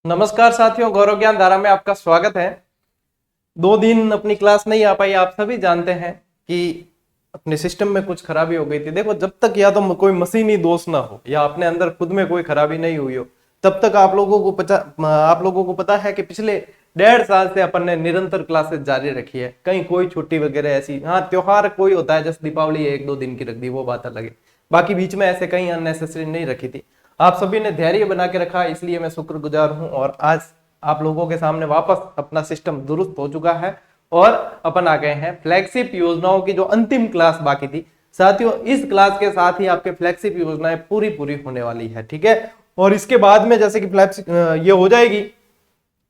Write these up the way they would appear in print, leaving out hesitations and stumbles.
नमस्कार साथियों, गौरव ज्ञान धारा में आपका स्वागत है। 2 दिन अपनी क्लास नहीं आ पाई। आप सभी जानते हैं कि अपने सिस्टम में कुछ खराबी हो गई थी। देखो, जब तक या तो कोई मशीनी दोष ना हो या अपने अंदर खुद में कोई खराबी नहीं हुई हो, तब तक आप लोगों को पता है कि पिछले 1.5 साल से अपन ने निरंतर क्लासेस जारी रखी है। कहीं कोई छुट्टी वगैरह ऐसी, हाँ त्योहार कोई होता है जैसे दीपावली 1-2 दिन की रख दी, वो बात अलग है। बाकी बीच में ऐसे कहीं अननेसेसरी नहीं रखी थी। आप सभी ने धैर्य बना के रखा, इसलिए मैं शुक्रगुजार हूं। और आज आप लोगों के सामने वापस अपना सिस्टम दुरुस्त हो चुका है और अपन आ गए हैं फ्लैगशिप योजनाओं की जो अंतिम क्लास बाकी थी। साथियों, इस क्लास के साथ ही आपके फ्लैगशिप योजनाएं पूरी होने वाली है, ठीक है। और इसके बाद में जैसे कि फ्लैगशिप ये हो जाएगी,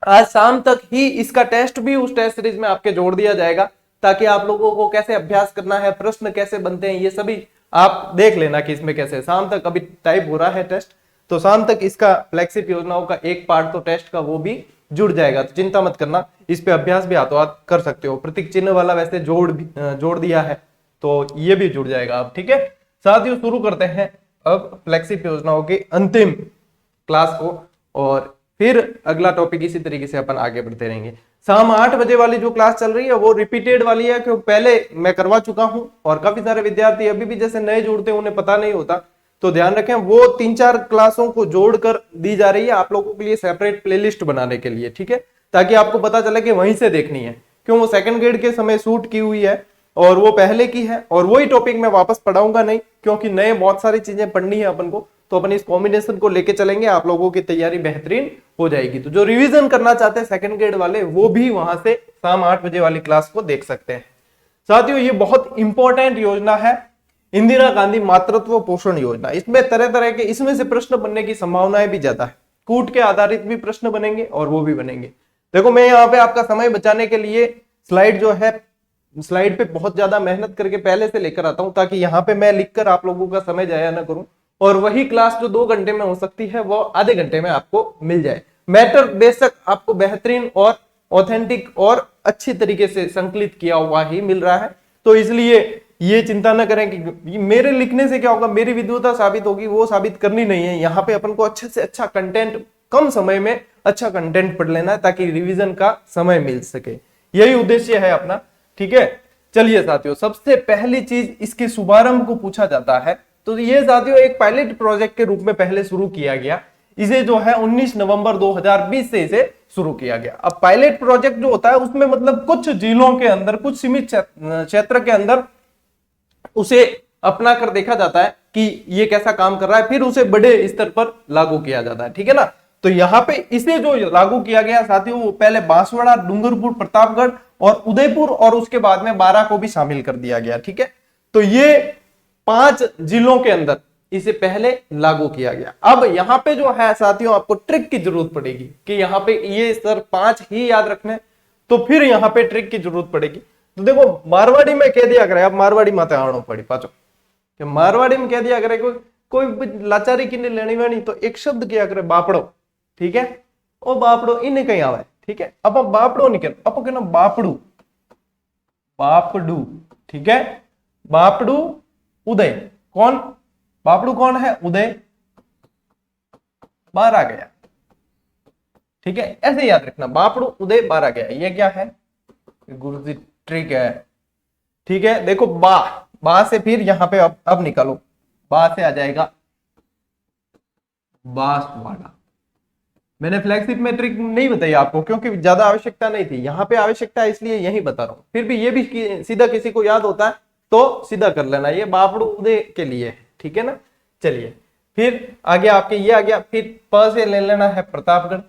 आज शाम तक ही इसका टेस्ट भी उस टेस्ट सीरीज में आपके जोड़ दिया जाएगा, ताकि आप लोगों को कैसे अभ्यास करना है, प्रश्न कैसे बनते हैं, ये सभी आप देख लेना कि इसमें कैसे। शाम तक अभी टाइप हो रहा है टेस्ट, तो शाम तक इसका फ्लैगशिप योजनाओं का एक पार्ट तो टेस्ट का वो भी जुड़ जाएगा। तो चिंता मत करना, इस पे अभ्यास भी हाथों हाथ कर सकते हो। प्रतीक चिन्ह वाला वैसे जोड़ दिया है, तो ये भी जुड़ जाएगा अब, ठीक है। साथियों, शुरू करते हैं अब फ्लैगशिप योजनाओं की अंतिम क्लास को, और फिर अगला टॉपिक इसी तरीके से अपन आगे बढ़ते रहेंगे। शाम 8 बजे वाली जो क्लास चल रही है वो रिपीटेड वाली है, क्योंकि पहले मैं करवा चुका हूं और काफी सारे विद्यार्थी अभी भी जैसे नए जुड़ते हैं, उन्हें पता नहीं होता। तो ध्यान रखें, वो 3-4 क्लासों को जोड़कर दी जा रही है आप लोगों के लिए, सेपरेट प्लेलिस्ट बनाने के लिए, ठीक है, ताकि आपको पता चले कि वहीं से देखनी है। क्यों, वो सेकंड ग्रेड के समय शूट की हुई है और वो पहले की है, और वही टॉपिक मैं वापस पढ़ाऊंगा नहीं, क्योंकि नए बहुत सारी चीजें पढ़नी है अपन को। तो अपन इस कॉम्बिनेशन को लेके चलेंगे, आप लोगों की तैयारी बेहतरीन हो जाएगी। तो जो रिवीजन करना चाहते हैं सेकंड ग्रेड वाले, वो भी वहां से शाम 8 बजे वाली क्लास को देख सकते हैं। साथियों, ये बहुत इंपॉर्टेंट योजना है, इंदिरा गांधी मातृत्व पोषण योजना। इसमें तरह तरह के इसमें से प्रश्न बनने की संभावनाएं भी ज्यादा है। कूट के आधारित भी प्रश्न बनेंगे और वो भी बनेंगे। देखो, मैं यहाँ पे आपका समय बचाने के लिए स्लाइड जो है, स्लाइड पे बहुत ज्यादा मेहनत करके पहले से लेकर आता हूं, ताकि यहाँ पे मैं लिखकर आप लोगों का समय जाया ना करूं, और वही क्लास जो 2 घंटे में हो सकती है वो आधे घंटे में आपको मिल जाए। मैटर बेशक आपको बेहतरीन और ऑथेंटिक और अच्छी तरीके से संकलित किया हुआ ही मिल रहा है। तो इसलिए ये चिंता न करें कि मेरे लिखने से क्या होगा, मेरी विद्वता साबित होगी, वो साबित करनी नहीं है। यहाँ पे अपन को अच्छे से अच्छा कंटेंट, कम समय में अच्छा कंटेंट पढ़ लेना है, ताकि रिवीजन का समय मिल सके। यही उद्देश्य है अपना, ठीक है। चलिए साथियों, सबसे पहली चीज इसके शुभारंभ को पूछा जाता है। तो ये साथियों एक पायलट प्रोजेक्ट के रूप में पहले शुरू किया गया। इसे जो है 19 नवंबर 2020 से इसे शुरू किया गया। अब पायलट प्रोजेक्ट जो होता है उसमें मतलब कुछ जिलों के अंदर, कुछ सीमित क्षेत्र के अंदर उसे अपना कर देखा जाता है कि ये कैसा काम कर रहा है, फिर उसे बड़े स्तर पर लागू किया जाता है, ठीक है ना। तो यहाँ पे इसे जो लागू किया गया साथियों, वो पहले बांसवाड़ा, डूंगरपुर, प्रतापगढ़ और उदयपुर, और उसके बाद में 12 को भी शामिल कर दिया गया, ठीक है। तो ये 5 जिलों के अंदर इसे पहले लागू किया गया। अब यहाँ पे जो है साथियों, आपको ट्रिक की जरूरत पड़ेगी कि यहाँ पे ये सर 5 ही याद रखने, तो फिर यहाँ पे ट्रिक की जरूरत पड़ेगी। तो देखो, मारवाड़ी में कह दिया करे, अब मारवाड़ी माते आणो पड़ी पाचो, मारवाड़ी में कह दिया करे कोई लाचारी की लेनी वाणी, तो एक शब्द किया करे बापड़ो, ठीक है। ओ बापड़ो इन्हें कहीं आवे, ठीक है। अब बापड़ो नहीं कहना, अब कहना बापड़ू, बापड़ू, ठीक है। बापड़ू, उदय, कौन बापड़ू कौन है, उदय 12 गया, ठीक है। ऐसे याद रखना, बापड़ू उदय 12 गया। ये क्या है, गुरु जी ट्रिक है, ठीक है। देखो, बा से फिर यहां पे अब निकालो, बा से आ जाएगा बांसवाड़ा। मैंने फ्लैगशिप में ट्रिक नहीं बताई आपको, क्योंकि ज्यादा आवश्यकता नहीं थी। यहाँ पे आवश्यकता है, इसलिए यही बता रहा हूं। फिर भी ये भी सीधा किसी को याद होता है तो सीधा कर लेना, ये बापड़ू उदय के लिए, ठीक है ना। चलिए, फिर आगे आपके ये आ गया। फिर प से ले लेना है प्रतापगढ़,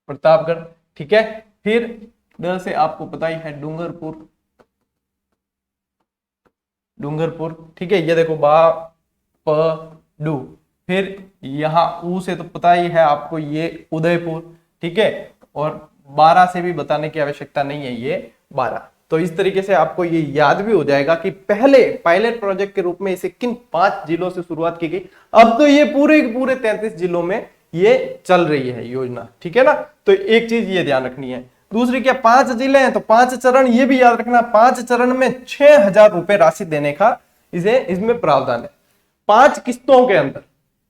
प्रतापगढ़, ठीक है। फिर ड से आपको पता ही है डूंगरपुर, डूंगरपुर, ठीक है। ये देखो बा प डू। फिर यहां ऊ से तो पता ही है आपको, ये उदयपुर, ठीक है। और 12 से भी बताने की आवश्यकता नहीं है, ये 12। तो इस तरीके से आपको ये याद भी हो जाएगा कि पहले पायलट प्रोजेक्ट के रूप में इसे किन 5 जिलों से शुरुआत की गई। अब तो ये पूरे 33 जिलों में ये चल रही है योजना, ठीक है ना। तो एक चीज ये ध्यान रखनी है। दूसरी क्या, 5 जिले हैं तो 5 चरण, ये भी याद रखना। 5 चरण में 6,000 रुपए राशि देने का इसमें प्रावधान है। 5 किस्तों के अंदर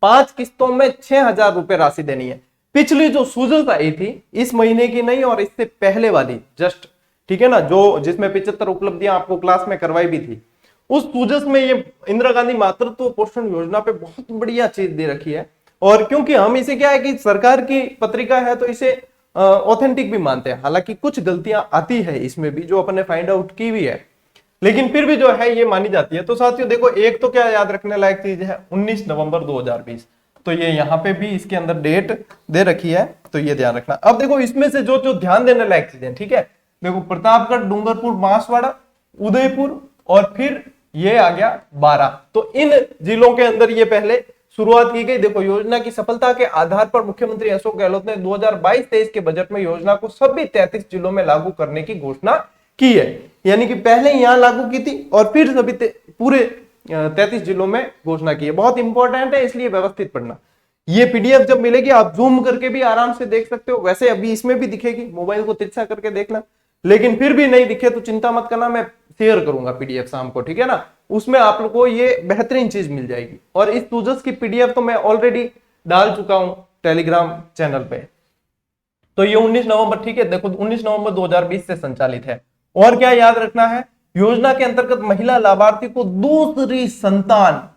5 किस्तों में 6,000 रुपए राशि देनी है। पिछली जो सूजत आई थी इस महीने की नहीं और इससे पहले वाली जस्ट, ठीक है ना, जो जिसमें 75 उपलब्धियां आपको क्लास में करवाई भी थी, उस सूजत में ये इंदिरा गांधी मातृत्व पोषण योजना पे बहुत बढ़िया चीज दे रखी है। और क्योंकि हम इसे क्या है कि सरकार की पत्रिका है तो इसे ऑथेंटिक भी मानते हैं, हालांकि कुछ गलतियां आती है इसमें भी जो अपन ने फाइंड आउट की हुई है, लेकिन फिर भी जो है ये मानी जाती है। तो साथियों देखो, एक तो क्या याद रखने लायक चीज है 19 नवंबर 2020, तो ये यहाँ पे भी इसके अंदर डेट दे रखी है, तो ये ध्यान रखना। अब देखो इसमें से जो जो ध्यान देने लायक चीजें, ठीक है, देखो प्रतापगढ़, डूंगरपुर, बांसवाड़ा, उदयपुर और फिर ये आ गया 12, तो इन जिलों के अंदर ये पहले शुरुआत की गई। देखो योजना की सफलता के आधार पर मुख्यमंत्री अशोक गहलोत ने 2022-23 के बजट में योजना को सभी 33 जिलों में लागू करने की घोषणा की है, यानी कि पहले यहां लागू की थी और फिर सभी पूरे 33 जिलों में घोषणा की है। बहुत इंपॉर्टेंट है, इसलिए व्यवस्थित पढ़ना। ये पीडीएफ जब मिलेगी आप जूम करके भी आराम से देख सकते हो, वैसे अभी इसमें भी दिखेगी, मोबाइल को तिरछा करके देखना, लेकिन फिर भी नहीं दिखे तो चिंता मत करना, मैं शेयर करूंगा पीडीएफ शाम को, ठीक है ना, उसमें आप लोग को ये बेहतरीन चीज मिल जाएगी। और इस सूजस की पीडीएफ तो मैं ऑलरेडी डाल चुका हूं टेलीग्राम चैनल पे। तो ये 19 नवंबर, ठीक है, देखो 19 नवंबर 2020 से संचालित है। और क्या याद रखना है, योजना के अंतर्गत महिला लाभार्थी को दूसरी संतान,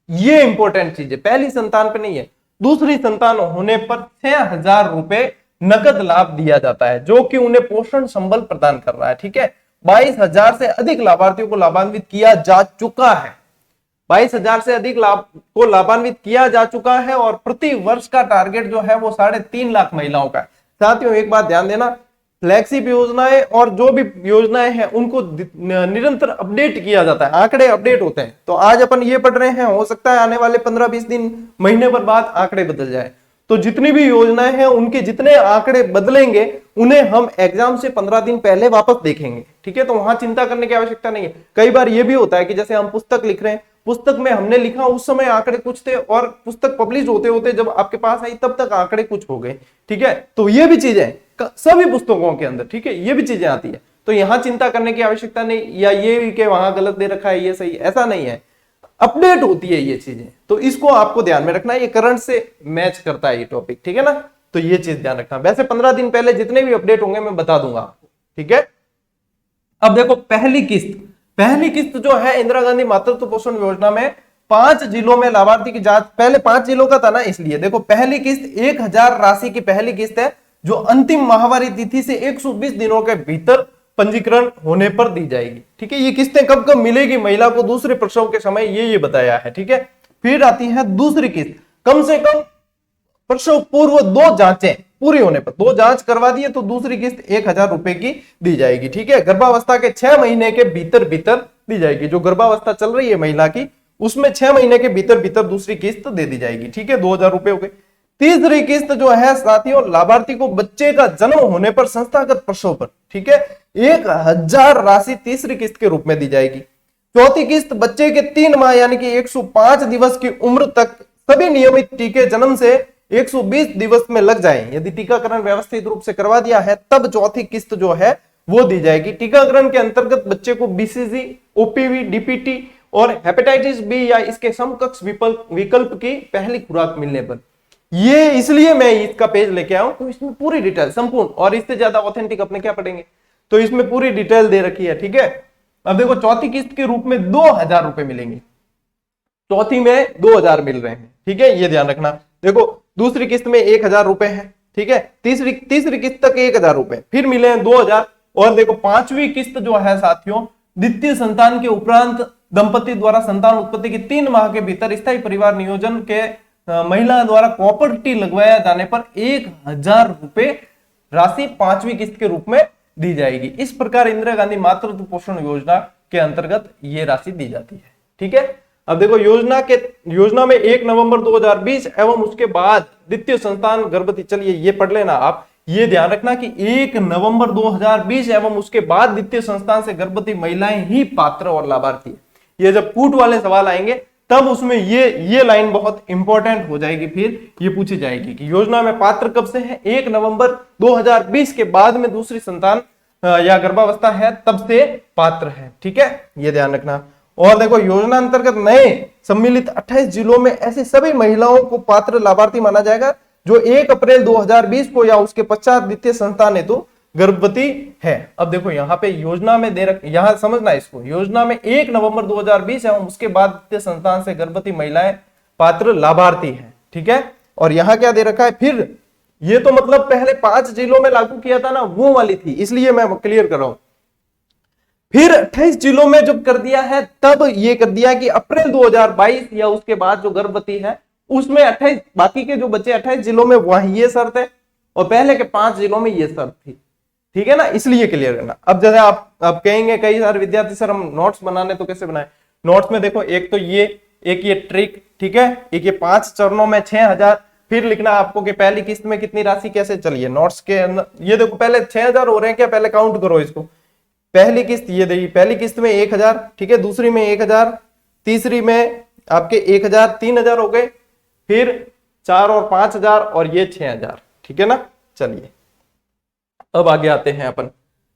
ये इंपॉर्टेंट चीज है, पहली संतान पे नहीं है, दूसरी संतान होने पर 6,000 रुपए नकद लाभ दिया जाता है, जो कि उन्हें पोषण संबल प्रदान कर रहा है, ठीक है। 22,000 से अधिक लाभार्थियों को लाभान्वित किया जा चुका है, 22,000 से अधिक को लाभान्वित किया जा चुका है और प्रति वर्ष का टारगेट जो है वो 3.5 लाख महिलाओं का है। साथियों एक बात ध्यान देना, फ्लैगशिप योजनाएं और जो भी योजनाएं हैं उनको निरंतर अपडेट किया जाता है, आंकड़े अपडेट होते हैं। तो आज अपन ये पढ़ रहे हैं, हो सकता है आने वाले 15-20 दिन, महीने भर बाद आंकड़े बदल जाए, तो जितनी भी योजनाएं हैं उनके जितने आंकड़े बदलेंगे उन्हें हम एग्जाम से 15 दिन पहले वापस देखेंगे, ठीक है। तो वहां चिंता करने की आवश्यकता नहीं है। कई बार ये भी होता है कि जैसे हम पुस्तक लिख रहे हैं, पुस्तक में हमने लिखा उस समय आंकड़े कुछ थे और पुस्तक पब्लिश होते होते जब आपके पास आई तब तक आंकड़े कुछ हो गए, ठीक है। तो ये भी चीजें सभी पुस्तकों के अंदर, ठीक है, ये भी चीजें आती है, तो यहां चिंता करने की आवश्यकता नहीं, या ये कि वहां गलत दे रखा है ये सही, ऐसा नहीं है, अपडेट होती है ये चीजें, तो इसको आपको ध्यान में रखना है, ये करंट से मैच करता है ये टॉपिक, ठीक है ना, तो ये चीज ध्यान रखना। वैसे 15 दिन पहले जितने भी अपडेट होंगे मैं बता दूंगा आपको, ठीक है। अब देखो पहली किस्त जो है इंदिरा गांधी मातृत्व पोषण योजना में 5 जिलों में लाभार्थी की जांच, पहले 5 जिलों का था ना, इसलिए देखो पहली किस्त 1,000 राशि की पहली किस्त है, जो अंतिम माहवारी तिथि से 120 दिनों के भीतर पंजीकरण होने पर दी जाएगी, ठीक है। ये किस्तें कब कब मिलेगी महिला को, दूसरे प्रसव के समय, ये बताया है, ठीक है। फिर आती है दूसरी किस्त, कम से कम प्रसव पूर्व 2 जांचें पूरी होने पर, 2 जांच करवा दिए तो दूसरी किस्त 1,000 रुपए की दी जाएगी, ठीक है। गर्भावस्था के 6 महीने के भीतर दी जाएगी, जो गर्भावस्था चल रही है महिला की उसमें 6 महीने के भीतर दूसरी किस्त दे दी जाएगी, ठीक है, 2,000 रुपए हो गए। तीसरी किस्त जो है साथियों, लाभार्थी को बच्चे का जन्म होने पर संस्थागत प्रसव पर, ठीक है, 1,000 राशि तीसरी किस्त के रूप में दी जाएगी। चौथी किस्त बच्चे के 3 माह यानी कि 105 दिवस की उम्र तक सभी नियमित टीके जन्म से 120 दिवस में लग जाएं, यदि टीकाकरण व्यवस्थित रूप से करवा दिया है तब चौथी किस्त जो है वो दी जाएगी। टीकाकरण के अंतर्गत बच्चे को बीसीजी, ओपीवी, डीपीटी और हेपेटाइटिस बी या इसके समकक्ष विकल्प की पहली खुराक मिलने पर। ये इसलिए मैं इसका पेज लेके आऊं तो इसमें पूरी डिटेल संपूर्ण, और इससे ज्यादा ऑथेंटिक अपने क्या पढ़ेंगे, तो इसमें पूरी डिटेल दे रखी है, ठीक है। अब देखो चौथी किस्त के रूप में 2,000 रुपए मिलेंगे, चौथी में 2,000 मिल रहे हैं, ठीक है, ये ध्यान रखना। देखो दूसरी किस्त में 1,000 रुपए है, ठीक है, तीसरी किस्त तक 1,000 रुपए फिर मिले हैं 2,000। और देखो 5वीं किस्त जो है साथियों, द्वितीय संतान के उपरांत दंपति द्वारा संतान उत्पत्ति के 3 माह के भीतर स्थायी परिवार नियोजन के महिला द्वारा कॉपर-टी लगवाया जाने पर 1,000 रुपए राशि 5वीं किस्त के रूप में दी जाएगी। इस प्रकार इंदिरा गांधी मातृत्व पोषण योजना के अंतर्गत ये राशि दी जाती है, ठीक है। अब देखो योजना में 1 नवंबर 2020 एवं उसके बाद द्वितीय संतान गर्भवती, चलिए ये पढ़ लेना आप, ये ध्यान रखना कि 1 नवंबर 2020 एवं उसके बाद द्वितीय संतान से गर्भवती महिलाएं ही पात्र और लाभार्थी है। ये जब कूट वाले सवाल आएंगे तब उसमें ये लाइन बहुत इंपॉर्टेंट हो जाएगी, फिर ये पूछी जाएगी कि योजना में पात्र कब से है, 1 नवंबर 2020 के बाद में दूसरी संतान या गर्भावस्था है तब से पात्र है, ठीक है, ये ध्यान रखना। और देखो योजना अंतर्गत नए सम्मिलित 28 जिलों में ऐसी सभी महिलाओं को पात्र लाभार्थी माना जाएगा जो 1 अप्रैल 2020 को या उसके पश्चात द्वितीय संतान हेतु गर्भवती है। अब देखो यहाँ पे योजना में दे रख, यहाँ समझना इसको, योजना में 1 नवंबर 2020 एवं उसके बाद द्वितीय संतान से गर्भवती महिलाएं पात्र लाभार्थी है। ठीक है, और यहाँ क्या दे रखा है, फिर ये तो मतलब पहले 5 जिलों में लागू किया था ना, वो वाली थी, इसलिए मैं क्लियर कर रहा हूं। फिर 28 जिलों में जब कर दिया है तब ये कर दिया कि अप्रैल 2022 या उसके बाद जो गर्भवती है उसमें 28, बाकी के जो बच्चे 28 जिलों में वहां ये शर्त है और पहले के 5 जिलों में ये शर्त थी। ठीक है ना, इसलिए क्लियर करना। अब जैसे आप कहेंगे कई सारे विद्यार्थी सर हम नोट्स बनाने तो कैसे बनाए, नोट्स में देखो एक तो एक ये ट्रिक, ठीक है, एक ये 5 चरणों में 6000, फिर लिखना आपको कि पहली किस्त में कितनी राशि कैसे चलिए नोट्स के अंदर। ये देखो पहले 6000 हो रहे हैं क्या, पहले काउंट करो इसको। पहली किस्त ये देखिए, पहली किस्त में 1000, ठीक है, दूसरी में 1000, तीसरी में आपके 1000, 3000 हो गए, फिर 4 और 5000 और ये 6000। ठीक है ना, चलिए अब आगे आते हैं अपन।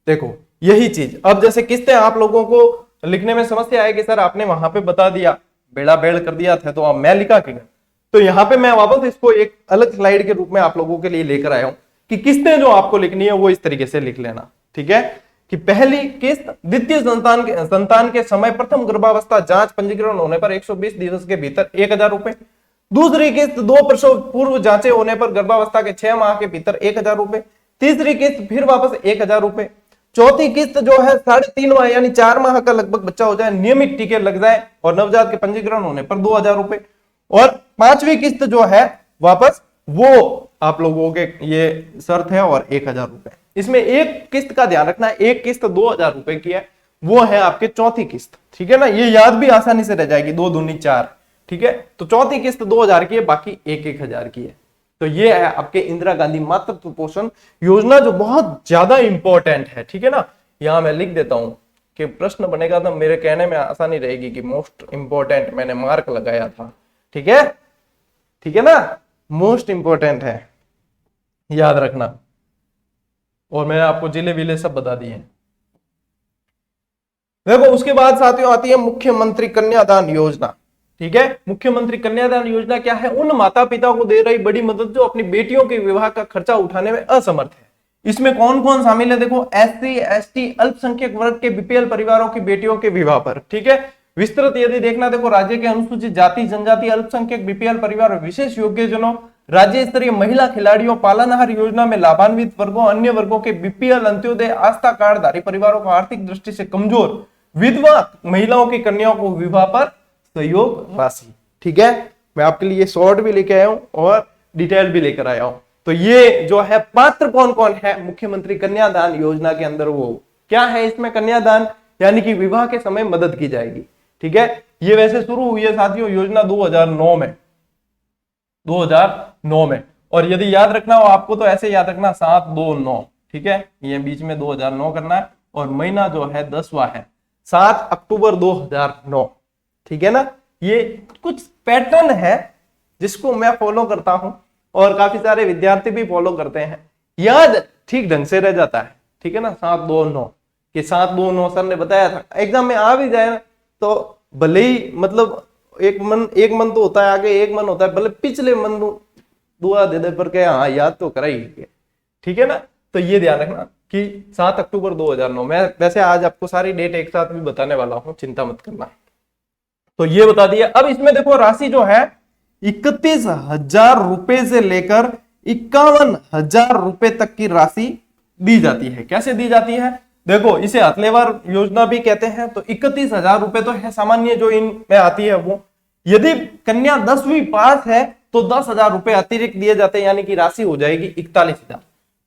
देखो यही चीज, अब जैसे किस्तें आप लोगों को लिखने में समस्या आएगी, सर आपने वहां पे बता दिया, बेड़ा बेड़ कर दिया था, तो अब मैं लिखा क्या। तो यहाँ पे मैं वापस इसको एक अलग स्लाइड के रूप में आप लोगों के लिए लेकर आया हूं कि किस्तें जो आपको लिखनी है वो इस तरीके से लिख लेना। ठीक है, कि पहली किस्त द्वितीय संतान के समय प्रथम गर्भावस्था जांच पंजीकरण होने पर 120 दिवस के भीतर 1000 रुपए। दूसरी किस्त 2 प्रसव पूर्व जांचे होने पर गर्भावस्था के 6 माह के भीतर 1000 रुपए। तीसरी किस्त फिर वापस 1000 रुपए। चौथी किस्त जो है 3.5 माह यानी 4 माह का लगभग बच्चा हो जाए, नियमित टीके लग जाए और नवजात के पंजीकरण होने पर 2000 रुपए। और 5वीं किस्त जो है वापस वो आप लोगों के ये शर्त है और 1000 रुपए। इसमें एक किस्त का ध्यान रखना है, एक किस्त 2000 रुपए की है, वो है आपके चौथी किस्त। ठीक है ना, ये याद भी आसानी से रह जाएगी, 2 दूनी 4। ठीक है, तो चौथी किस्त 2000 की है, बाकी 1000 की है। तो ये है आपके इंदिरा गांधी मातृत्व पोषण योजना जो बहुत ज्यादा इंपॉर्टेंट है। ठीक है ना, यहां मैं लिख देता हूं कि प्रश्न बनेगा तो मेरे कहने में आसानी रहेगी कि मोस्ट इंपॉर्टेंट मैंने मार्क लगाया था। ठीक है, ठीक है ना, मोस्ट इंपॉर्टेंट है, याद रखना। और मैंने आपको जिले विले सब बता दिए हैं। देखो उसके बाद साथियों आती है मुख्यमंत्री कन्यादान योजना। ठीक है, मुख्यमंत्री कन्यादान योजना क्या है, उन माता पिता को दे रही बड़ी मदद जो अपनी बेटियों के विवाह का खर्चा उठाने में असमर्थ है। इसमें कौन कौन शामिल है, देखो SC ST अल्पसंख्यक वर्ग के BPL परिवारों की बेटियों के विवाह पर। ठीक है, विस्तृत यदि देखना, देखो राज्य के अनुसूचित जाति जनजाति अल्पसंख्यक BPL परिवार और विशेष योग्यजनों, राज्य स्तरीय महिला खिलाड़ियों, पालनहार योजना में लाभान्वित वर्गों, अन्य वर्गों के BPL अंत्योदय आस्था कार्डधारी परिवारों को आर्थिक दृष्टि से कमजोर विधवा महिलाओं की कन्याओं को विवाह पर सहयोग राशि। ठीक है, मैं आपके लिए शॉर्ट भी लेके आया हूं और डिटेल भी लेकर आया हूं। तो ये जो है पात्र कौन कौन है मुख्यमंत्री कन्यादान योजना के अंदर, वो क्या है, इसमें कन्यादान यानी कि विवाह के समय मदद की जाएगी। ठीक है, ये वैसे शुरू हुई है साथियों योजना 2009 में। और यदि याद रखना हो आपको तो ऐसे याद रखना 729। ठीक है, ये बीच में 2009 करना है और महीना जो है 10वां है 7 अक्टूबर 2009। ठीक है ना, ये कुछ पैटर्न है जिसको मैं फॉलो करता हूं और काफी सारे विद्यार्थी भी फॉलो करते हैं, याद ठीक ढंग से रह जाता है। ठीक है ना, 729 कि 729 सर ने बताया था, एग्जाम में आ भी जाए ना तो भले ही मतलब एक मन तो होता है आगे, एक मन होता है भले पिछले मन दुआ दे दे पर के हाँ याद तो करा ही। ठीक है ना, तो ये ध्यान रखना कि 7 अक्टूबर 2009। मैं वैसे आज आपको सारी डेट एक साथ भी बताने वाला हूं, चिंता मत करना। तो ये बता दिया। अब इसमें देखो राशि जो है 31,000 रुपए से लेकर 51,000 रुपए तक की राशि दी जाती है। कैसे दी जाती है, देखो इसे हथलेवार योजना भी कहते हैं। तो 31,000 रुपए तो है सामान्य जो इनमें आती है वो। यदि कन्या 10वीं पास है तो 10,000 रुपए अतिरिक्त दिए जाते हैं, यानी कि राशि हो जाएगी 41,000।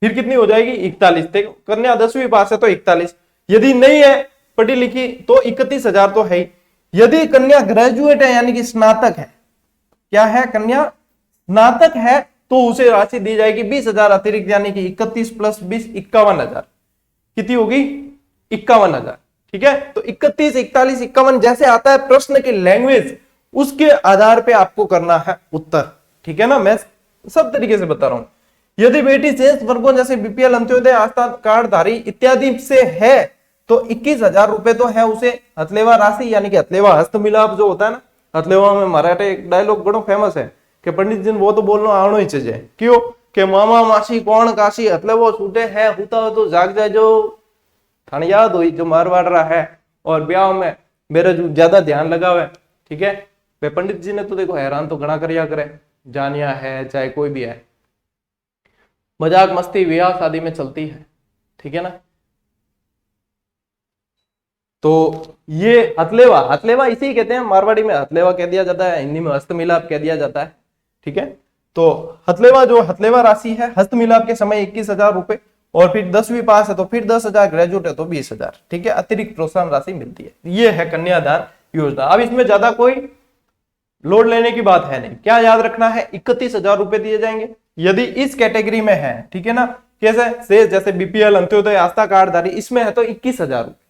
फिर कितनी हो जाएगी 41। कन्या 10वीं पास है तो 41, यदि नहीं है पढ़ी लिखी तो 31,000 तो है ही। यदि कन्या ग्रेजुएट है यानी कि स्नातक है, क्या है, कन्या स्नातक है, तो उसे राशि दी जाएगी 20,000 अतिरिक्त, यानी कि 31 + 20 51,000। कितनी होगी 51,000। ठीक है, तो 31, 41, 51 जैसे आता है प्रश्न की लैंग्वेज, उसके आधार पे आपको करना है उत्तर। ठीक है ना, मैं सब तरीके से बता रहा हूं। यदि बेटी शेष वर्गों जैसे BPL अंत्योदय आस्था कार्डधारी इत्यादि से है तो 21,000 रुपए तो है उसे हथलेवा राशि, यानी कि हथलेवा हस्त मिलाप जो होता है ना, हथलेवा में मराठे एक डायलॉग बड़ो फेमस है कि पंडित जी वो तो बोलना आनो ही चाहिए। क्यों कि मामा मासी कौन काशी हथलेवो छूटे है होता हो तो जाग जाए जो थाने याद हुई जो मारवाड़ रहा है और ब्याह में मेरा जो ज्यादा ध्यान लगा हुआ है। ठीक है, वे पंडित जी ने तो देखो हैरान तो घना करिया करे, जानिया है चाहे कोई भी है, मजाक मस्ती ब्याह शादी में चलती है। ठीक है ना, तो ये हथलेवा, हथलेवा इसी कहते हैं, मारवाड़ी में हथलेवा कह दिया जाता है, हिंदी में हस्तमिलाप कह दिया जाता है। ठीक है, तो हथलेवा जो हथलेवा राशि है, हस्तमिलाप के समय 21,000 रुपए, और फिर 10वीं पास है तो फिर 10,000, ग्रेजुएट है तो 20,000। ठीक है, अतिरिक्त प्रोत्साहन राशि मिलती है। ये है कन्यादान योजना। अब इसमें ज्यादा कोई लोड लेने की बात है नहीं। क्या याद रखना है, 31,000 रुपए दिए जाएंगे यदि इस कैटेगरी में है। ठीक है ना, कैसे से जैसे बीपीएल, अंत्योदय, आस्था कार्डधारी, इसमें है तो 21,000 रुपए,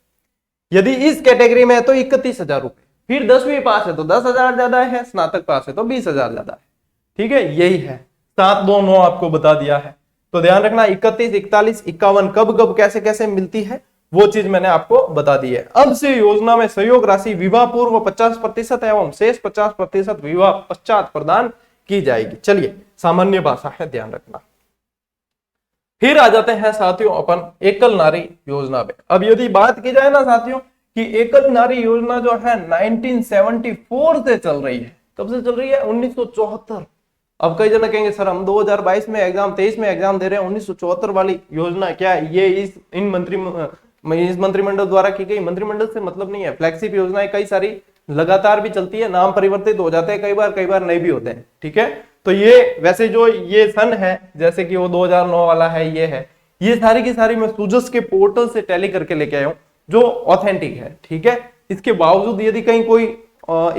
यदि इस कैटेगरी में है तो 31,000 रुपए, फिर 10वीं पास है तो 10,000 ज्यादा है, स्नातक पास है तो 20,000 ज्यादा है। ठीक है, यही है, 7, 2, 9 आपको बता दिया है। तो ध्यान रखना 31, 41, 51 कब कब कैसे कैसे मिलती है वो चीज मैंने आपको बता दी है। अब से योजना में सहयोग राशि विवाह पूर्व 50% एवं शेष 50% विवाह पश्चात प्रदान की जाएगी। चलिए, सामान्य भाषा है, ध्यान रखना। फिर आ जाते हैं साथियों अपन एकल नारी योजना पे। अब यदि बात की जाए ना साथियों कि एकल नारी योजना जो है 1974 से चल रही है। कब से चल रही है? 1974। अब कई जन कहेंगे सर हम 2022 में एग्जाम, 23 में एग्जाम दे रहे हैं, 1974 वाली योजना क्या है? ये इस मंत्रिमंडल द्वारा की गई, मंत्रिमंडल से मतलब नहीं है, फ्लैगशिप योजनाएं कई सारी लगातार भी चलती है, नाम परिवर्तित हो जाते हैं कई बार नहीं भी होते हैं। ठीक है, तो ये वैसे जो ये सन है जैसे कि वो 2009 वाला है, ये सारी की सारी मैं सूजस के पोर्टल से टैली करके लेके आया हूं जो ऑथेंटिक है। ठीक है, इसके बावजूद यदि कहीं कोई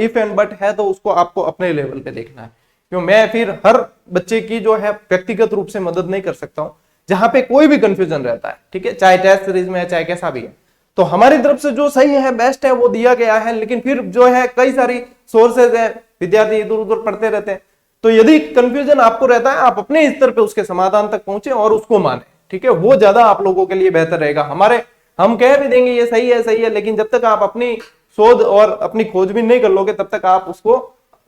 इफ एंड बट है तो उसको आपको अपने लेवल पे देखना है, क्यों मैं फिर हर बच्चे की जो है व्यक्तिगत रूप से मदद नहीं कर सकता हूं जहां पे कोई भी कंफ्यूजन रहता है। ठीक है, चाहे टेस्ट सीरीज में है चाहे कैसा भी है, तो हमारी तरफ से जो सही है बेस्ट है वो दिया गया है। लेकिन फिर जो है कई सारी सोर्सेज है, विद्यार्थी इधर उधर पढ़ते रहते हैं, तो यदि कंफ्यूजन आपको रहता है आप अपने स्तर पे उसके समाधान तक पहुंचे और उसको माने। ठीक है, वो ज्यादा आप लोगों के लिए बेहतर रहेगा। हम कह भी देंगे ये सही है, लेकिन जब तक आप अपनी शोध और अपनी खोजबीन नहीं कर लोगे तब तक आप उसको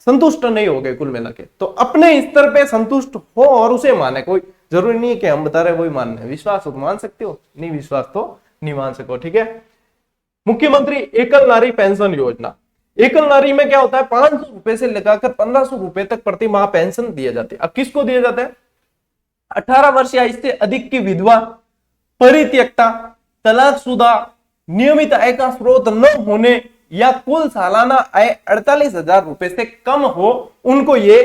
संतुष्ट नहीं होगे कुल मिला के। तो अपने स्तर पे संतुष्ट हो और उसे माने। कोई जरूरी नहीं है कि हम बता रहे वही मानना है, विश्वास हो तो मान सकते हो, नहीं विश्वास तो नहीं मान सको। ठीक है, मुख्यमंत्री एकल नारी पेंशन योजना। एकल नारी में क्या होता है, 500 रुपए से लगाकर 1500 रुपए तक प्रति माह पेंशन दिया जाती है। अब किसको दिया जाता है? 18 वर्ष या इससे अधिक की विधवा, परित्यक्ता, तलाकशुदा, नियमित आय का स्रोत न होने या कुल सालाना आय 48,000 रुपए से कम हो, उनको ये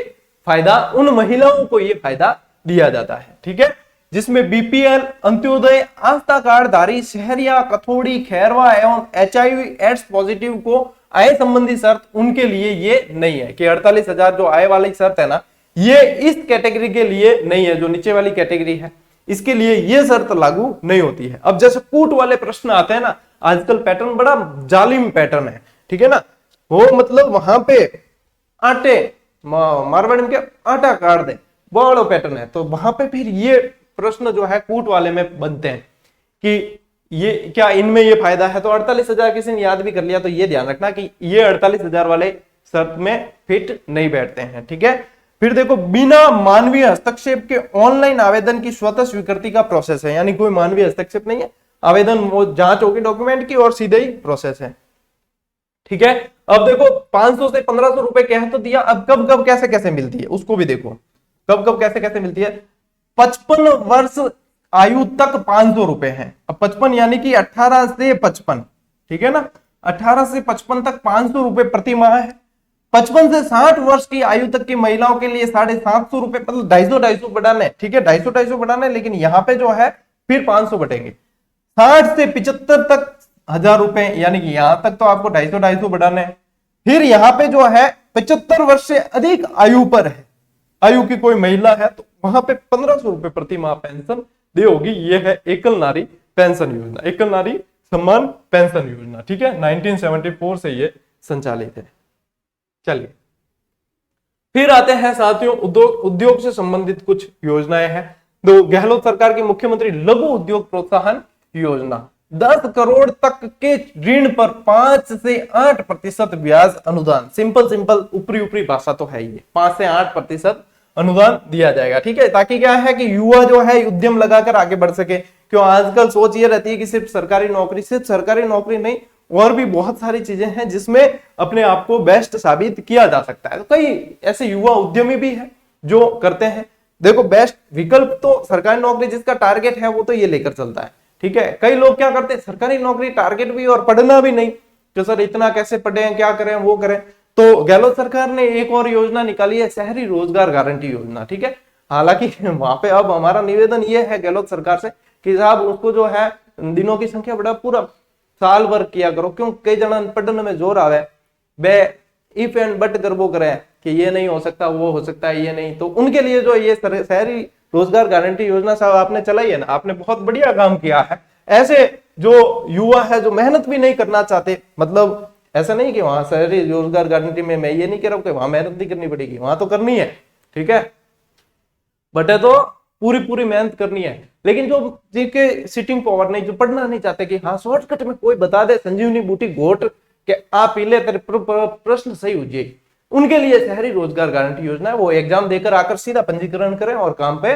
फायदा, उन महिलाओं को ये फायदा दिया जाता है। ठीक है, जिसमें बीपीएल, अंत्योदय, आस्था कार्डधारी, शहरिया, कथोड़ी, खैरवा एवं HIV एड्स पॉजिटिव को आय संबंधी शर्त उनके लिए ये नहीं है कि 48,000 जो आय वाली शर्त है ना, ये इस कैटेगरी के लिए नहीं है, जो नीचे वाली कैटेगरी है इसके लिए ये शर्त लागू नहीं होती है। अब जैसे कूट वाले प्रश्न आते हैं ना, आजकल पैटर्न बड़ा जालिम पैटर्न है। ठीक है ना, वो मतलब वहां पे आटे मारवाड़ी में क्या आटा काट दे, वो वाला पैटर्न है। तो वहां पे फिर ये प्रश्न जो है कूट वाले में बनते हैं कि ये क्या इनमें ये फायदा है। तो 48,000 किसी ने याद भी कर लिया तो ये ध्यान रखना कि ये 48,000 वाले शर्त में फिट नहीं बैठते हैं। ठीक है, फिर देखो बिना मानवीय हस्तक्षेप के ऑनलाइन आवेदन की स्वतः स्वीकृति का प्रोसेस है, यानी कोई मानवीय हस्तक्षेप नहीं है, आवेदन वो जांच होगी डॉक्यूमेंट की और सीधे ही प्रोसेस है। ठीक है, अब देखो 500 से 1500 रुपए कह तो दिया, अब कब कब कैसे कैसे मिलती है उसको भी देखो, कब कब कैसे कैसे मिलती है। 55 वर्ष आयु तक 500 रुपए है। अब 55 यानी कि 18 से 55, ठीक है ना, 18 से 55 तक 500 रुपए प्रति माह है। 55 से 60 वर्ष की आयु तक की महिलाओं के लिए 750 रुपए, मतलब 250 बढ़ाने। ठीक है, 250 बढ़ाने, लेकिन यहाँ पे जो है फिर 500 बढ़ेंगे। 60 से 75 तक 1000 रुपए, यानी कि यहां तक तो आपको 250 बढ़ाने हैं। फिर यहाँ पे जो है 75 वर्ष से अधिक आयु पर है, आयु की कोई महिला है, तो वहां पे 1500 रुपए प्रति माह पेंशन दे होगी। ये है एकल नारी पेंशन योजना, एकल नारी सम्मान पेंशन योजना। ठीक है, 1974 से ये संचालित है। चलिए फिर आते हैं साथियों उद्योग से संबंधित कुछ योजनाएं हैं। तो गहलोत सरकार की मुख्यमंत्री लघु उद्योग प्रोत्साहन योजना, 10 करोड़ तक के ऋण पर 5 से 8% ब्याज अनुदान। सिंपल सिंपल ऊपरी ऊपरी भाषा तो है ये, 5 से 8% अनुदान दिया जाएगा, ठीक है, ताकि क्या है कि युवा जो है उद्यम लगाकर आगे बढ़ सके। क्यों आजकल सोच ये रहती है कि सिर्फ सरकारी नौकरी नहीं, और भी बहुत सारी चीजें हैं जिसमें अपने आप को बेस्ट साबित किया जा सकता है। तो कई ऐसे युवा उद्यमी भी है जो करते हैं। देखो बेस्ट विकल्प तो सरकारी नौकरी जिसका टारगेट है वो तो ये लेकर चलता है, ठीक है। कई लोग क्या करते हैं, सरकारी नौकरी टारगेट भी और पढ़ना भी नहीं, तो सर इतना कैसे पढ़े, क्या करें वो करें। तो गहलोत सरकार ने एक और योजना निकाली है, शहरी रोजगार गारंटी योजना, ठीक है। हालांकि वहां पे अब हमारा निवेदन ये है गहलोत सरकार से कि साहब उसको जो है दिनों की संख्या बढ़ा, पूरा साल भर किया करो। क्यों, कई जन पढ़ने में जोर आवे, वे इफ एंड बट करबो करे कि ये नहीं हो सकता, वो हो सकता है, ये नहीं। तो उनके लिए जो ये शहरी रोजगार गारंटी योजना साहब आपने चलाई है ना, आपने बहुत बढ़िया काम किया है। ऐसे जो युवा है जो मेहनत भी नहीं करना चाहते, मतलब ऐसा नहीं कि वहां शहरी रोजगार गारंटी में मैं ये नहीं कह रहा हूं कि वहां मेहनत नहीं करनी पड़ेगी, वहां तो करनी है, ठीक है, बटे तो पूरी पूरी मेहनत करनी है। लेकिन जो जिनके सिटिंग पावर नहीं, जो पढ़ना नहीं चाहते कि हाँ शॉर्टकट में कोई बता दे संजीवनी बूटी घोट के आप पी ले तेरे प्रश्न सही हो जाए, उनके लिए शहरी रोजगार गारंटी योजना है। वो एग्जाम देकर आकर सीधा पंजीकरण करें और काम पे